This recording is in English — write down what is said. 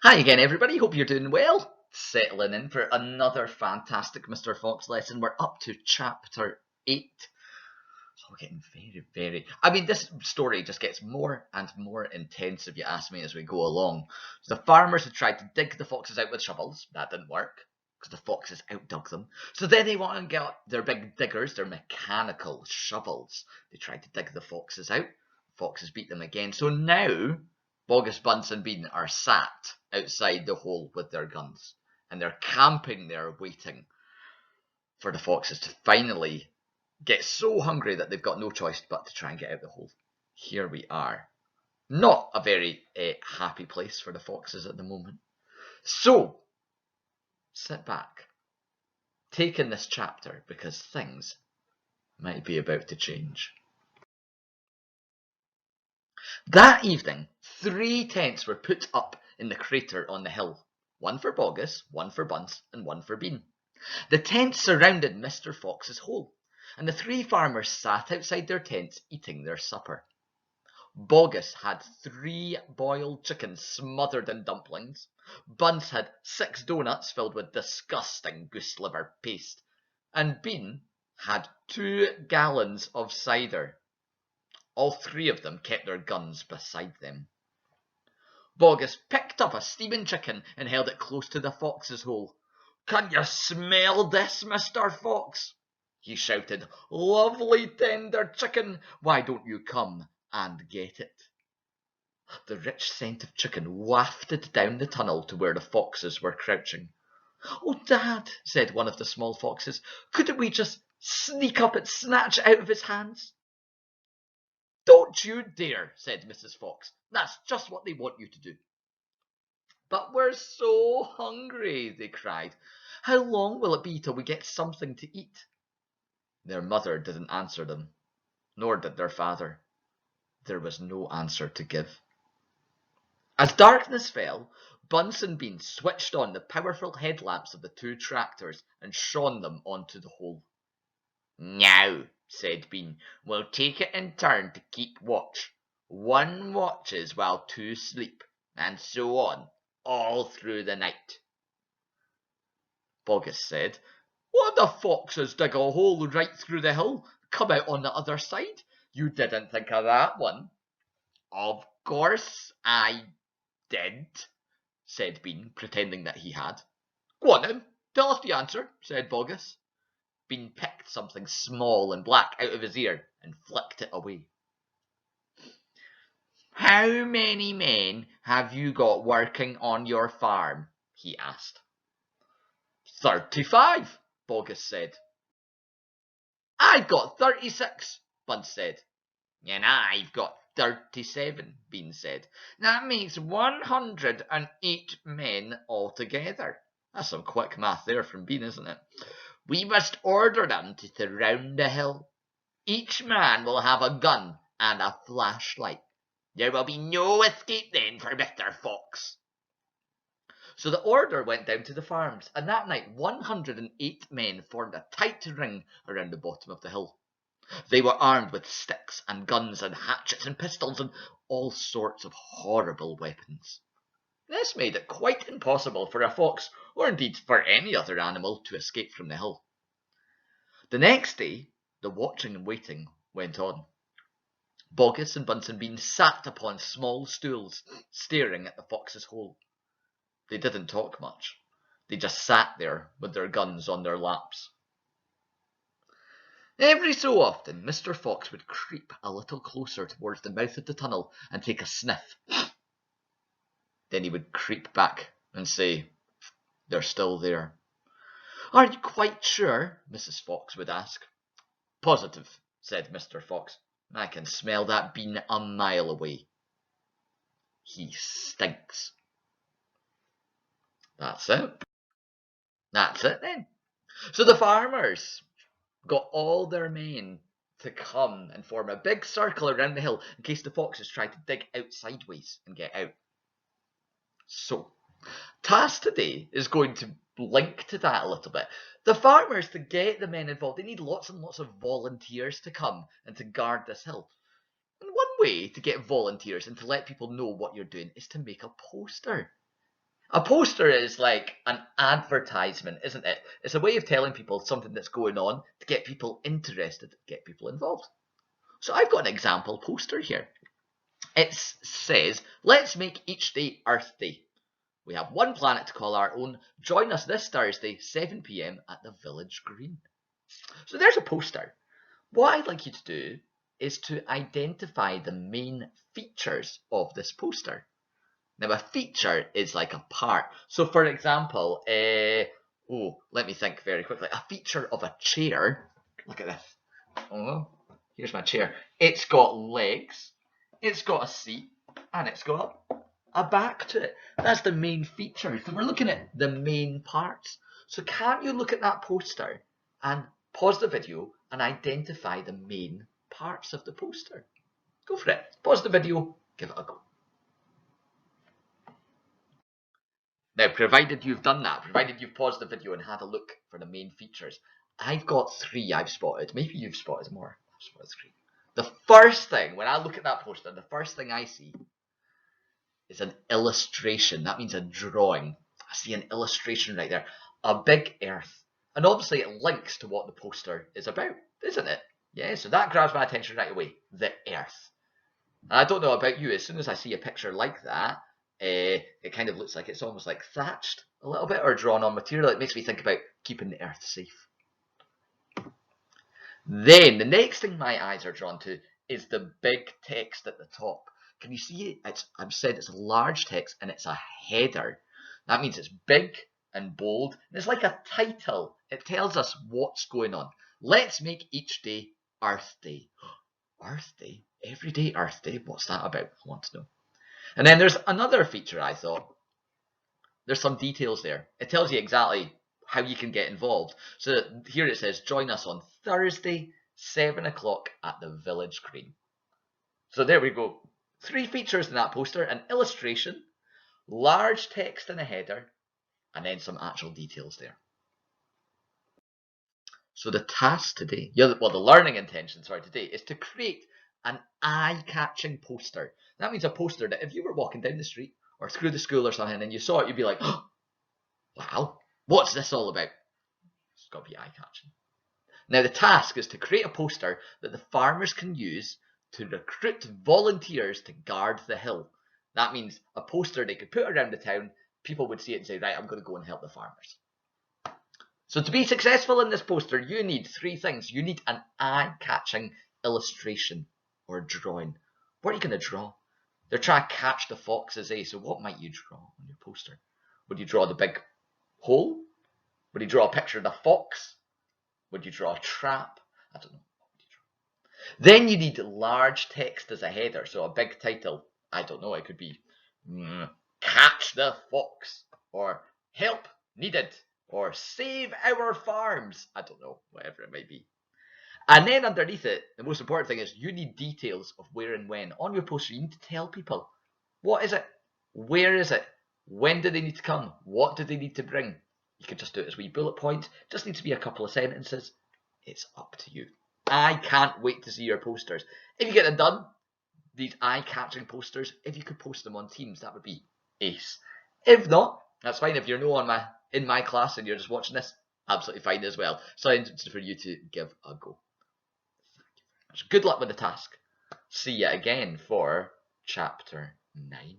Hi again, everybody. Hope you're doing well. Settling in for another fantastic Mr. Fox lesson. We're up to chapter 8. So we're getting very. This story just gets more and more intense, if you ask me, as we go along. So the farmers had tried to dig the foxes out with shovels. That didn't work because the foxes outdug them. So then they wanted to get their big diggers, their mechanical shovels. They tried to dig the foxes out. Foxes beat them again. So now Bogus, Bunce, and Bean are sat outside the hole with their guns, and they're camping there waiting for the foxes to finally get so hungry that they've got no choice but to try and get out the hole. Here we are. Not a very happy place for the foxes at the moment. So, sit back, take in this chapter, because things might be about to change. That evening, 3 tents were put up in the crater on the hill. One for Bogus, one for Bunce, and one for Bean. The tents surrounded Mr. Fox's hole, and the 3 farmers sat outside their tents eating their supper. Bogus had 3 boiled chickens smothered in dumplings. Bunce had 6 doughnuts filled with disgusting goose liver paste. And Bean had 2 gallons of cider. All 3 of them kept their guns beside them. Bogus picked up a steaming chicken and held it close to the fox's hole. "Can you smell this, Mr. Fox?" he shouted. "Lovely tender chicken. Why don't you come and get it?" The rich scent of chicken wafted down the tunnel to where the foxes were crouching. "Oh, Dad," said one of the small foxes, "couldn't we just sneak up and snatch it out of his hands?" "Don't you dare," said Mrs. Fox. "That's just what they want you to do." "But we're so hungry," they cried. "How long will it be till we get something to eat?" Their mother didn't answer them, nor did their father. There was no answer to give. As darkness fell, Bunce and Bean switched on the powerful headlamps of the 2 tractors and shone them onto the hole. "Now," said Bean, "we'll take it in turn to keep watch. 1 watches while 2 sleep, and so on, all through the night." Bogus said, "What the foxes dig a hole right through the hill, come out on the other side? You didn't think of that one." "Of course I did," said Bean, pretending that he had. "Go on then, tell us the answer," said Bogus. Bean picked something small and black out of his ear and flicked it away. "How many men have you got working on your farm?" he asked. 35, Bogus said. "I've got 36, Bunce said. "And I've got 37, Bean said. "That makes 108 men altogether." That's some quick math there from Bean, isn't it? "We must order them to surround the hill. Each man will have a gun and a flashlight. There will be no escape then for Mr. Fox." So the order went down to the farms, and that night 108 men formed a tight ring around the bottom of the hill. They were armed with sticks and guns and hatchets and pistols and all sorts of horrible weapons. This made it quite impossible for a fox, or indeed for any other animal, to escape from the hill. The next day, the watching and waiting went on. Bogus and Bunce and Bean sat upon small stools, staring at the fox's hole. They didn't talk much. They just sat there with their guns on their laps. Every so often, Mr. Fox would creep a little closer towards the mouth of the tunnel and take a sniff. Then he would creep back and say, "They're still there." "Are you quite sure?" Mrs. Fox would ask. "Positive," said Mr. Fox. "I can smell that Bean a mile away. He stinks." That's it. That's it then. So the farmers got all their men to come and form a big circle around the hill in case the foxes tried to dig out sideways and get out. So, task today is going to link to that a little bit. The farmers, to get the men involved, they need lots and lots of volunteers to come and to guard this hill. And one way to get volunteers and to let people know what you're doing is to make a poster. A poster is like an advertisement, isn't it? It's a way of telling people something that's going on to get people interested, get people involved. So I've got an example poster here. It says, let's make each day Earth Day. We have one planet to call our own. Join us this Thursday, 7 p.m. at the Village Green. So there's a poster. What I'd like you to do is to identify the main features of this poster. Now, a feature is like a part. So, for example, let me think very quickly. A feature of a chair. Look at this. Oh, here's my chair. It's got legs, it's got a seat, and it's got a back to it. That's the main feature. So we're looking at the main parts. So can't you look at that poster and pause the video and identify the main parts of the poster? Go for it. Pause the video, give it a go. Now, provided you've done that, provided you've paused the video and had a look for the main features, I've got 3 I've spotted. Maybe you've spotted more. I've spotted 3. The first thing, when I look at that poster, the first thing I see is an illustration. That means a drawing. I see an illustration right there. A big earth. And obviously it links to what the poster is about, isn't it? Yeah, so that grabs my attention right away. The earth. And I don't know about you, as soon as I see a picture like that, it kind of looks like it's almost like thatched a little bit or drawn on material. It makes me think about keeping the earth safe. Then the next thing my eyes are drawn to is the big text at the top. Can you see it? I've said it's a large text and it's a header. That means it's big and bold. And it's like a title. It tells us what's going on. Let's make each day Earth Day. Earth Day? Every day Earth Day? What's that about? I want to know. And then there's another feature I thought. There's some details there. It tells you exactly how you can get involved. So here it says, join us on Thursday, 7 o'clock at the Village Green. So there we go. 3 features in that poster: an illustration, large text in a header, and then some actual details there. So the task today, the learning intention, today is to create an eye-catching poster. That means a poster that if you were walking down the street or through the school or something and you saw it, you'd be like, oh, wow, what's this all about? It's got to be eye-catching. Now the task is to create a poster that the farmers can use to recruit volunteers to guard the hill. That means a poster they could put around the town, people would see it and say, right, I'm going to go and help the farmers. So to be successful in this poster, you need 3 things. You need an eye-catching illustration or drawing. What are you going to draw? They're trying to catch the foxes, eh? So what might you draw on your poster? Would you draw the big hole? Would you draw a picture of the fox? Would you draw a trap? I don't know. What would you draw? Then you need large text as a header. So a big title. I don't know. It could be Catch the Fox, or Help Needed, or Save Our Farms. I don't know. Whatever it might be. And then underneath it, the most important thing is you need details of where and when. On your poster, you need to tell people. What is it? Where is it? When do they need to come? What do they need to bring? You can just do it as wee bullet points. Just needs to be a couple of sentences. It's up to you. I can't wait to see your posters. If you get them done, these eye-catching posters, if you could post them on Teams, that would be ace. If not, that's fine. If you're in my class and you're just watching this, absolutely fine as well. So I'm interested for you to give a go. Good luck with the task. See you again for chapter 9.